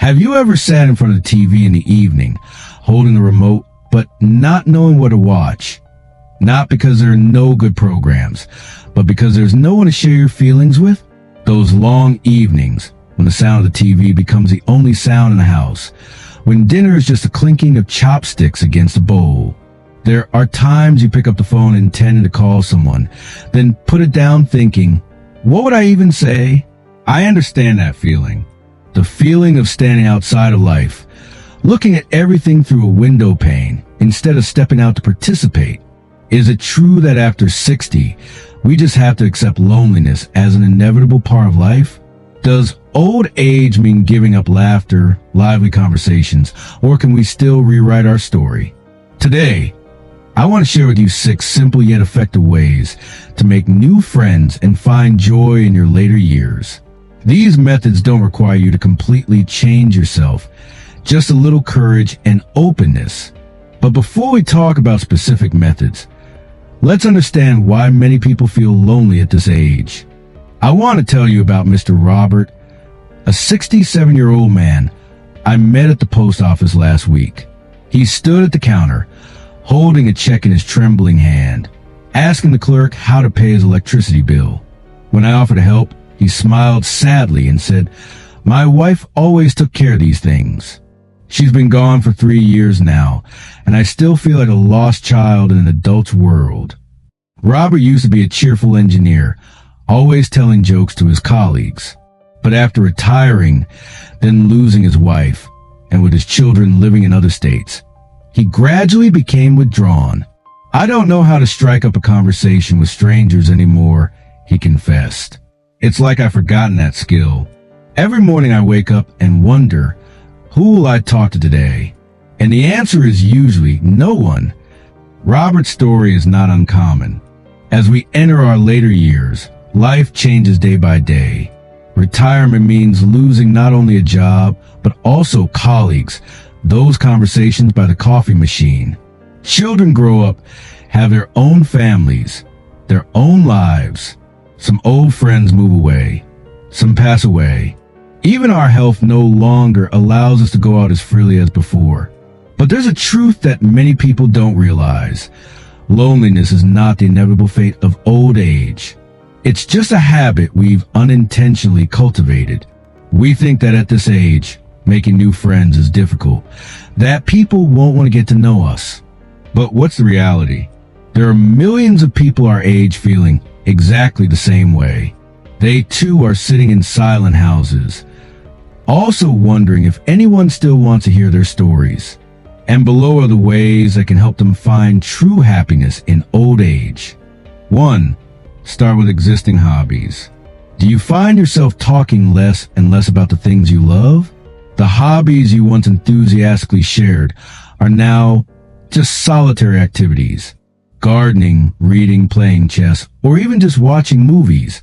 Have you ever sat in front of the TV in the evening, holding the remote, but not knowing what to watch? Not because there are no good programs, but because there's no one to share your feelings with? Those long evenings, when the sound of the TV becomes the only sound in the house, when dinner is just a clinking of chopsticks against a bowl. There are times you pick up the phone intending to call someone, then put it down thinking, what would I even say? I understand that feeling. The feeling of standing outside of life, looking at everything through a window pane instead of stepping out to participate. Is it true that after 60, we just have to accept loneliness as an inevitable part of life? Does old age mean giving up laughter, lively conversations, or can we still rewrite our story? Today, I want to share with you 6 simple yet effective ways to make new friends and find joy in your later years. These methods don't require you to completely change yourself, just a little courage and openness. But before we talk about specific methods, let's understand why many people feel lonely at this age. I want to tell you about Mr. Robert, a 67-year-old man I met at the post office last week. He stood at the counter, holding a check in his trembling hand, asking the clerk how to pay his electricity bill. When I offered to help, he smiled sadly and said, "My wife always took care of these things. She's been gone for 3 years now, and I still feel like a lost child in an adult's world." Robert used to be a cheerful engineer, always telling jokes to his colleagues. But after retiring, then losing his wife, and with his children living in other states, he gradually became withdrawn. "I don't know how to strike up a conversation with strangers anymore," he confessed. "It's like I've forgotten that skill. Every morning I wake up and wonder, who will I talk to today? And the answer is usually no one." Robert's story is not uncommon. As we enter our later years, life changes day by day. Retirement means losing not only a job, but also colleagues, those conversations by the coffee machine. Children grow up, have their own families, their own lives. Some old friends move away. Some pass away. Even our health no longer allows us to go out as freely as before. But there's a truth that many people don't realize. Loneliness is not the inevitable fate of old age. It's just a habit we've unintentionally cultivated. We think that at this age, making new friends is difficult, that people won't want to get to know us. But what's the reality? There are millions of people our age feeling exactly the same way. They too are sitting in silent houses, also wondering if anyone still wants to hear their stories. And below are the ways that can help them find true happiness in old age. 1. Start with existing hobbies. Do you find yourself talking less and less about the things you love? The hobbies you once enthusiastically shared are now just solitary activities. Gardening, reading, playing chess, or even just watching movies,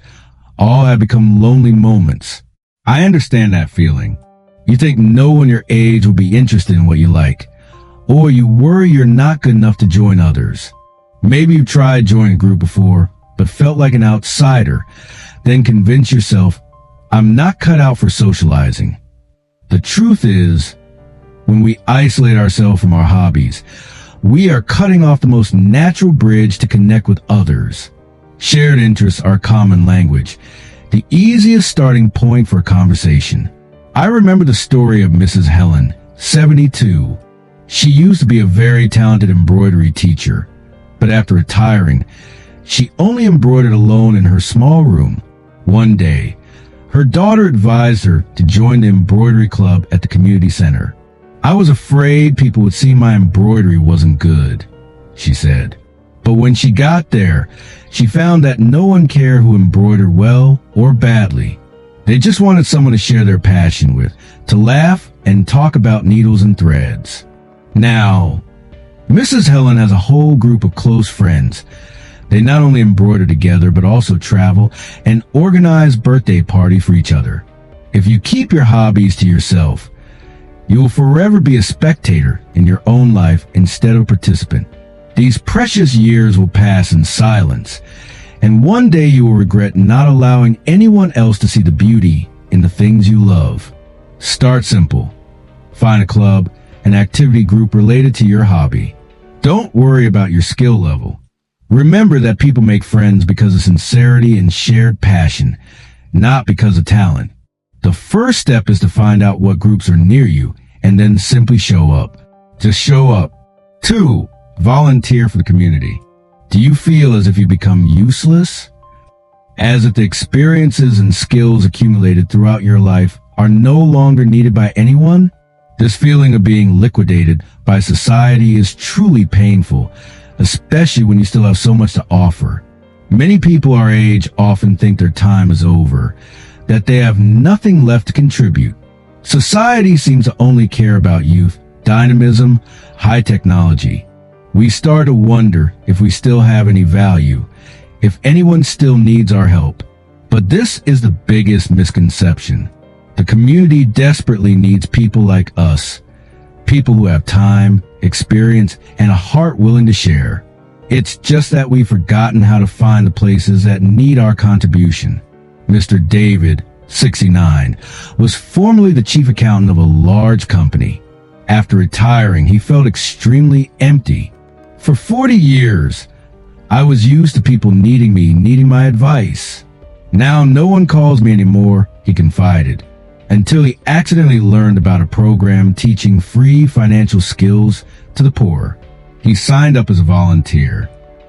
all have become lonely moments. I understand that feeling. You think no one your age will be interested in what you like, or you worry you're not good enough to join others. Maybe you've tried joining a group before, but felt like an outsider, then convince yourself, "I'm not cut out for socializing." The truth is, when we isolate ourselves from our hobbies, we are cutting off the most natural bridge to connect with others. Shared interests are common language, the easiest starting point for a conversation. I remember the story of Mrs. Helen, 72. She used to be a very talented embroidery teacher, but after retiring, she only embroidered alone in her small room. One day, her daughter advised her to join the embroidery club at the community center. "I was afraid people would see my embroidery wasn't good," she said. But when she got there, she found that no one cared who embroidered well or badly. They just wanted someone to share their passion with, to laugh and talk about needles and threads. Now, Mrs. Helen has a whole group of close friends. They not only embroider together, but also travel and organize birthday parties for each other. If you keep your hobbies to yourself, you will forever be a spectator in your own life instead of a participant. These precious years will pass in silence, and one day you will regret not allowing anyone else to see the beauty in the things you love. Start simple. Find a club, an activity group related to your hobby. Don't worry about your skill level. Remember that people make friends because of sincerity and shared passion, not because of talent. The first step is to find out what groups are near you and then simply show up. Just show up. 2. Volunteer for the community. Do you feel as if you become useless? As if the experiences and skills accumulated throughout your life are no longer needed by anyone? This feeling of being liquidated by society is truly painful, especially when you still have so much to offer. Many people our age often think their time is over, that they have nothing left to contribute. Society seems to only care about youth, dynamism, high technology. We start to wonder if we still have any value, if anyone still needs our help. But this is the biggest misconception. The community desperately needs people like us, people who have time, experience, and a heart willing to share. It's just that we've forgotten how to find the places that need our contribution. Mr. David, 69, was formerly the chief accountant of a large company. After retiring, he felt extremely empty. For 40 years, I was used to people needing my advice. Now no one calls me anymore, he confided, until he accidentally learned about a program teaching free financial skills to the poor. He signed up as a volunteer.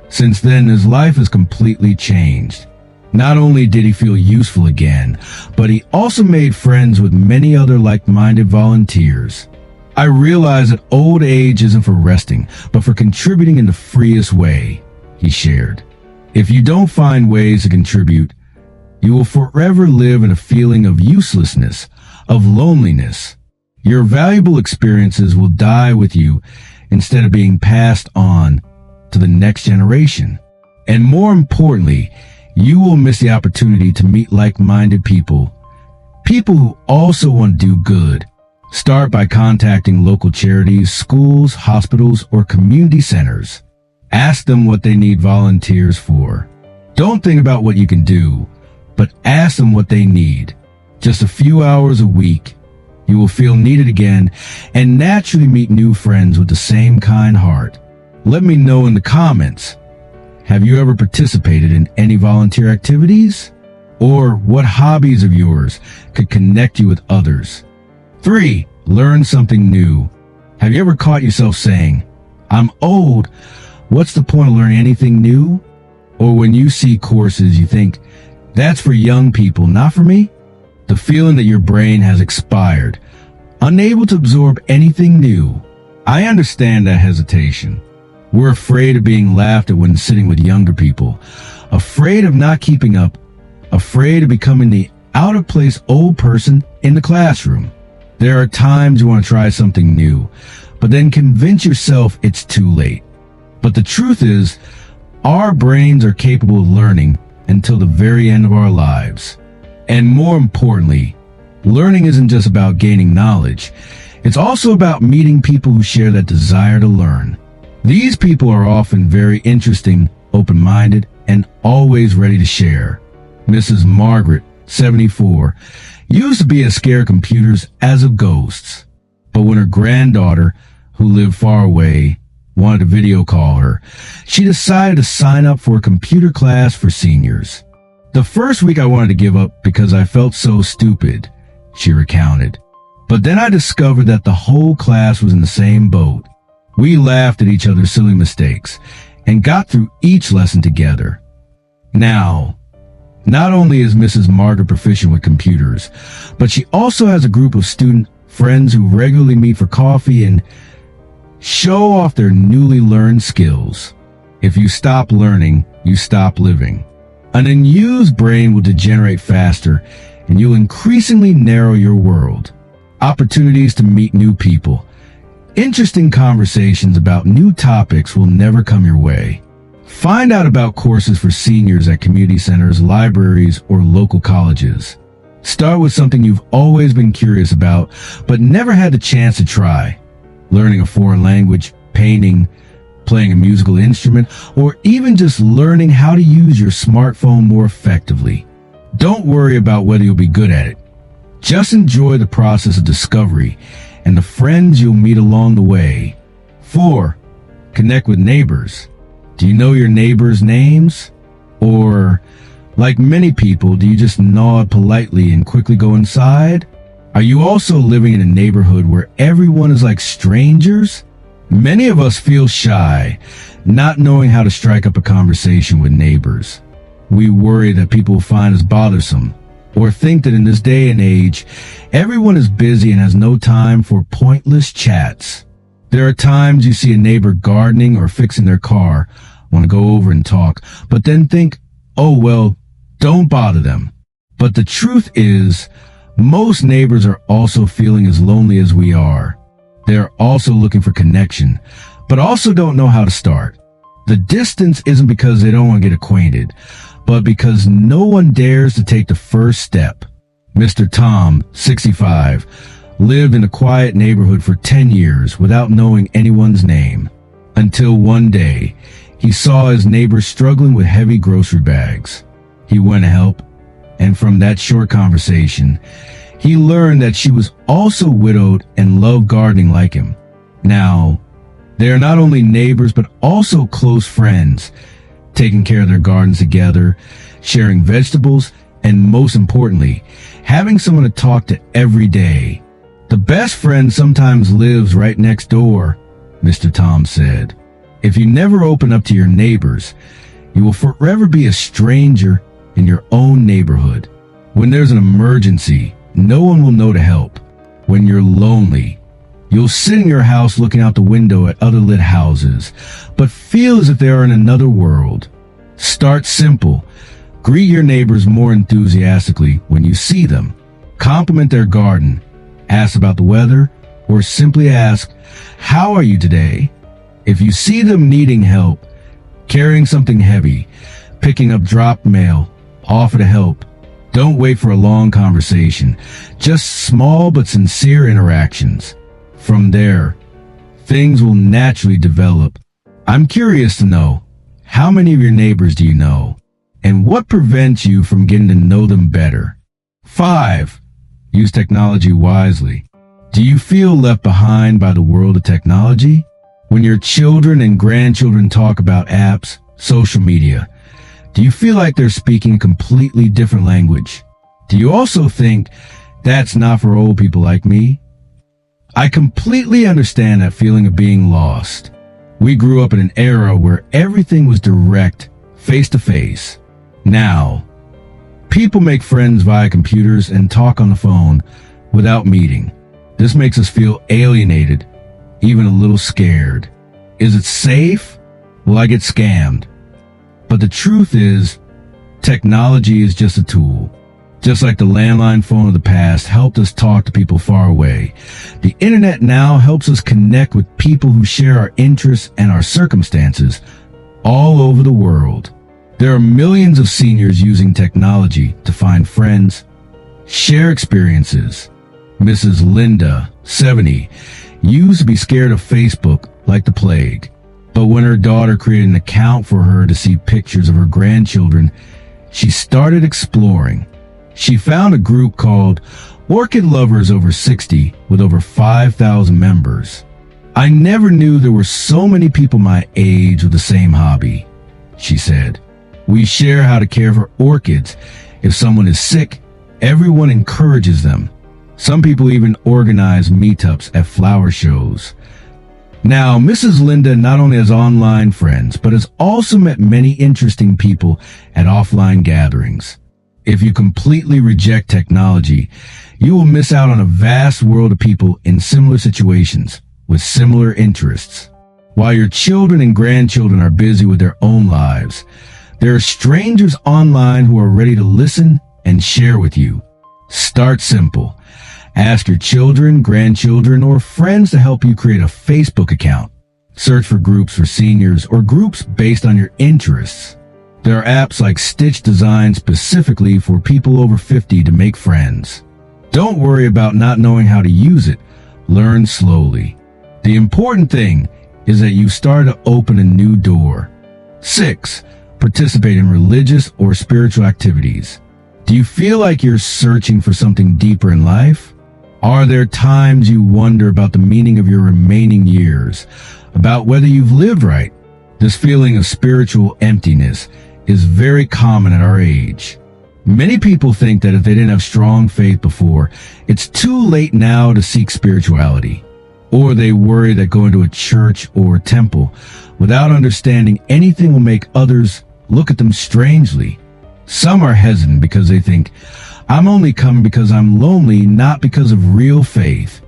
Since then, his life has completely changed. Not only did he feel useful again, but he also made friends with many other like-minded volunteers. I realized that old age isn't for resting, but for contributing in the freest way, he shared. If you don't find ways to contribute, you will forever live in a feeling of uselessness, of loneliness. Your valuable experiences will die with you instead of being passed on to the next generation. And more importantly, you will miss the opportunity to meet like-minded people, people who also want to do good. Start by contacting local charities, schools, hospitals, or community centers. Ask them what they need volunteers for. Don't think about what you can do, but ask them what they need. Just a few hours a week, you will feel needed again and naturally meet new friends with the same kind heart. Let me know in the comments. Have you ever participated in any volunteer activities? Or what hobbies of yours could connect you with others? 3. Learn something new. Have you ever caught yourself saying, "I'm old, what's the point of learning anything new?" Or when you see courses, you think, "That's for young people, not for me?" The feeling that your brain has expired, unable to absorb anything new. I understand that hesitation. We're afraid of being laughed at when sitting with younger people, afraid of not keeping up, afraid of becoming the out-of-place old person in the classroom. There are times you want to try something new, but then convince yourself it's too late. But the truth is, our brains are capable of learning until the very end of our lives. And more importantly, learning isn't just about gaining knowledge. It's also about meeting people who share that desire to learn. These people are often very interesting, open-minded, and always ready to share. Mrs. Margaret, 74, used to be as scared of computers as of ghosts. But when her granddaughter, who lived far away, wanted to video call her, she decided to sign up for a computer class for seniors. "The first week I wanted to give up because I felt so stupid," she recounted. "But then I discovered that the whole class was in the same boat. We laughed at each other's silly mistakes and got through each lesson together." Now, not only is Mrs. Margaret proficient with computers, but she also has a group of student friends who regularly meet for coffee and show off their newly learned skills. If you stop learning, you stop living. An unused brain will degenerate faster, and you'll increasingly narrow your world. Opportunities to meet new people, interesting conversations about new topics will never come your way. Find out about courses for seniors at community centers, libraries, or local colleges. Start with something you've always been curious about, but never had the chance to try. Learning a foreign language, painting, playing a musical instrument, or even just learning how to use your smartphone more effectively. Don't worry about whether you'll be good at it. Just enjoy the process of discovery and the friends you'll meet along the way. 4. Connect with neighbors. Do you know your neighbors' names? Or, like many people, do you just nod politely and quickly go inside? Are you also living in a neighborhood where everyone is like strangers? Many of us feel shy, not knowing how to strike up a conversation with neighbors. We worry that people will find us bothersome, or think that in this day and age, everyone is busy and has no time for pointless chats. There are times you see a neighbor gardening or fixing their car, want to go over and talk, but then think, oh well, don't bother them. But the truth is, most neighbors are also feeling as lonely as we are. They are also looking for connection, but also don't know how to start. The distance isn't because they don't want to get acquainted, but because no one dares to take the first step. Mr. Tom, 65, lived in a quiet neighborhood for 10 years without knowing anyone's name. Until one day, he saw his neighbor struggling with heavy grocery bags. He went to help, and from that short conversation, he learned that she was also widowed and loved gardening like him. Now, they are not only neighbors but also close friends, taking care of their gardens together, sharing vegetables, and most importantly, having someone to talk to every day. The best friend sometimes lives right next door, Mr. Tom said. If you never open up to your neighbors, you will forever be a stranger in your own neighborhood. When there's an emergency, no one will know to help. When you're lonely, you'll sit in your house looking out the window at other lit houses, but feel as if they are in another world. Start simple. Greet your neighbors more enthusiastically when you see them. Compliment their garden. Ask about the weather, or simply ask, "How are you today?" If you see them needing help, carrying something heavy, picking up dropped mail, offer to help. Don't wait for a long conversation, just small but sincere interactions. From there, things will naturally develop. I'm curious to know, how many of your neighbors do you know? And what prevents you from getting to know them better? 5. Use technology wisely. Do you feel left behind by the world of technology? When your children and grandchildren talk about apps, social media, do you feel like they're speaking a completely different language? Do you also think, that's not for old people like me? I completely understand that feeling of being lost. We grew up in an era where everything was direct, face-to-face. Now, people make friends via computers and talk on the phone without meeting. This makes us feel alienated, even a little scared. Is it safe? Will I get scammed? But the truth is, technology is just a tool. Just like the landline phone of the past helped us talk to people far away, the internet now helps us connect with people who share our interests and our circumstances all over the world. There are millions of seniors using technology to find friends, share experiences. Mrs. Linda, 70, used to be scared of Facebook like the plague. But when her daughter created an account for her to see pictures of her grandchildren, she started exploring. She found a group called Orchid Lovers Over 60 with over 5,000 members. I never knew there were so many people my age with the same hobby, she said. We share how to care for orchids. If someone is sick, everyone encourages them. Some people even organize meetups at flower shows. Now, Mrs. Linda not only has online friends, but has also met many interesting people at offline gatherings. If you completely reject technology, you will miss out on a vast world of people in similar situations with similar interests. While your children and grandchildren are busy with their own lives, there are strangers online who are ready to listen and share with you. Start simple. Ask your children, grandchildren, or friends to help you create a Facebook account. Search for groups for seniors or groups based on your interests. There are apps like Stitch designed specifically for people over 50 to make friends. Don't worry about not knowing how to use it. Learn slowly. The important thing is that you start to open a new door. 6. Participate in religious or spiritual activities. Do you feel like you're searching for something deeper in life? Are there times you wonder about the meaning of your remaining years, about whether you've lived right? This feeling of spiritual emptiness is very common at our age. Many people think that if they didn't have strong faith before, it's too late now to seek spirituality. Or they worry that going to a church or temple without understanding anything will make others look at them strangely. Some are hesitant because they think, I'm only coming because I'm lonely, not because of real faith.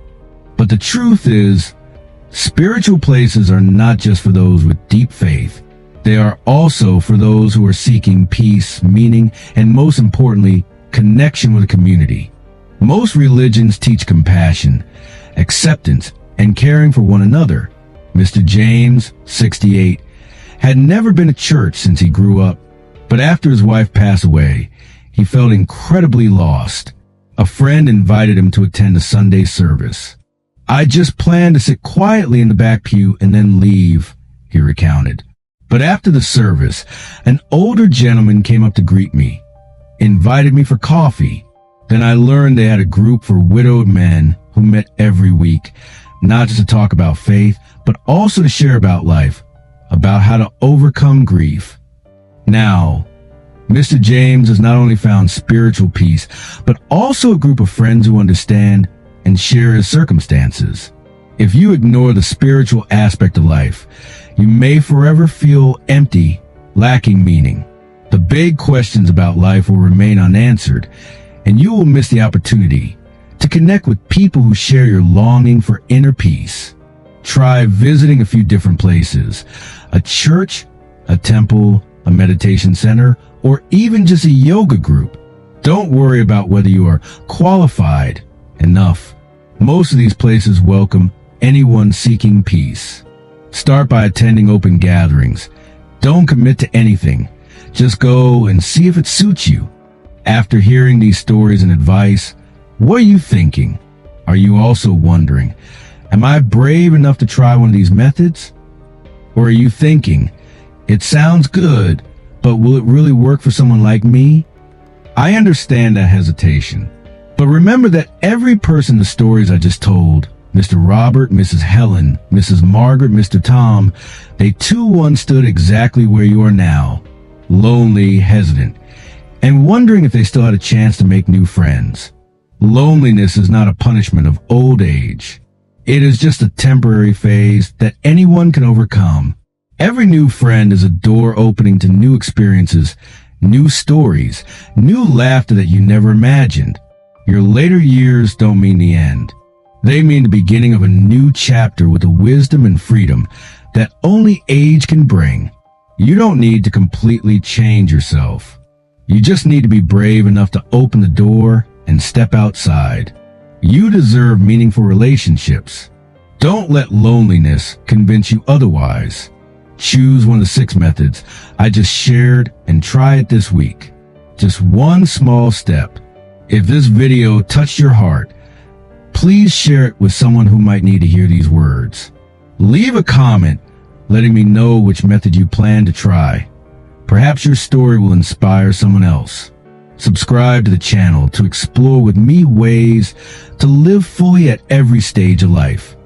But the truth is, spiritual places are not just for those with deep faith. They are also for those who are seeking peace, meaning, and most importantly, connection with a community. Most religions teach compassion, acceptance, and caring for one another. Mr. James, 68, had never been to church since he grew up, but after his wife passed away, he felt incredibly lost. A friend invited him to attend a Sunday service. I just planned to sit quietly in the back pew and then leave, he recounted. But after the service, an older gentleman came up to greet me, invited me for coffee. Then I learned they had a group for widowed men who met every week, not just to talk about faith, but also to share about life, about how to overcome grief. Now, Mr. James has not only found spiritual peace, but also a group of friends who understand and share his circumstances. If you ignore the spiritual aspect of life, you may forever feel empty, lacking meaning. The big questions about life will remain unanswered, and you will miss the opportunity to connect with people who share your longing for inner peace. Try visiting a few different places, a church, a temple, a meditation center, or even just a yoga group. Don't worry about whether you are qualified enough. Most of these places welcome anyone seeking peace. Start by attending open gatherings. Don't commit to anything. Just go and see if it suits you. After hearing these stories and advice, what are you thinking? Are you also wondering, am I brave enough to try one of these methods? Or are you thinking, it sounds good, but will it really work for someone like me? I understand that hesitation. But remember that every person in the stories I just told, Mr. Robert, Mrs. Helen, Mrs. Margaret, Mr. Tom, they too once stood exactly where you are now, lonely, hesitant, and wondering if they still had a chance to make new friends. Loneliness is not a punishment of old age. It is just a temporary phase that anyone can overcome. Every new friend is a door opening to new experiences, new stories, new laughter that you never imagined. Your later years don't mean the end. They mean the beginning of a new chapter with the wisdom and freedom that only age can bring. You don't need to completely change yourself. You just need to be brave enough to open the door and step outside. You deserve meaningful relationships. Don't let loneliness convince you otherwise. Choose one of the 6 methods I just shared and try it this week. Just one small step. If this video touched your heart, please share it with someone who might need to hear these words. Leave a comment letting me know which method you plan to try. Perhaps your story will inspire someone else. Subscribe to the channel to explore with me ways to live fully at every stage of life.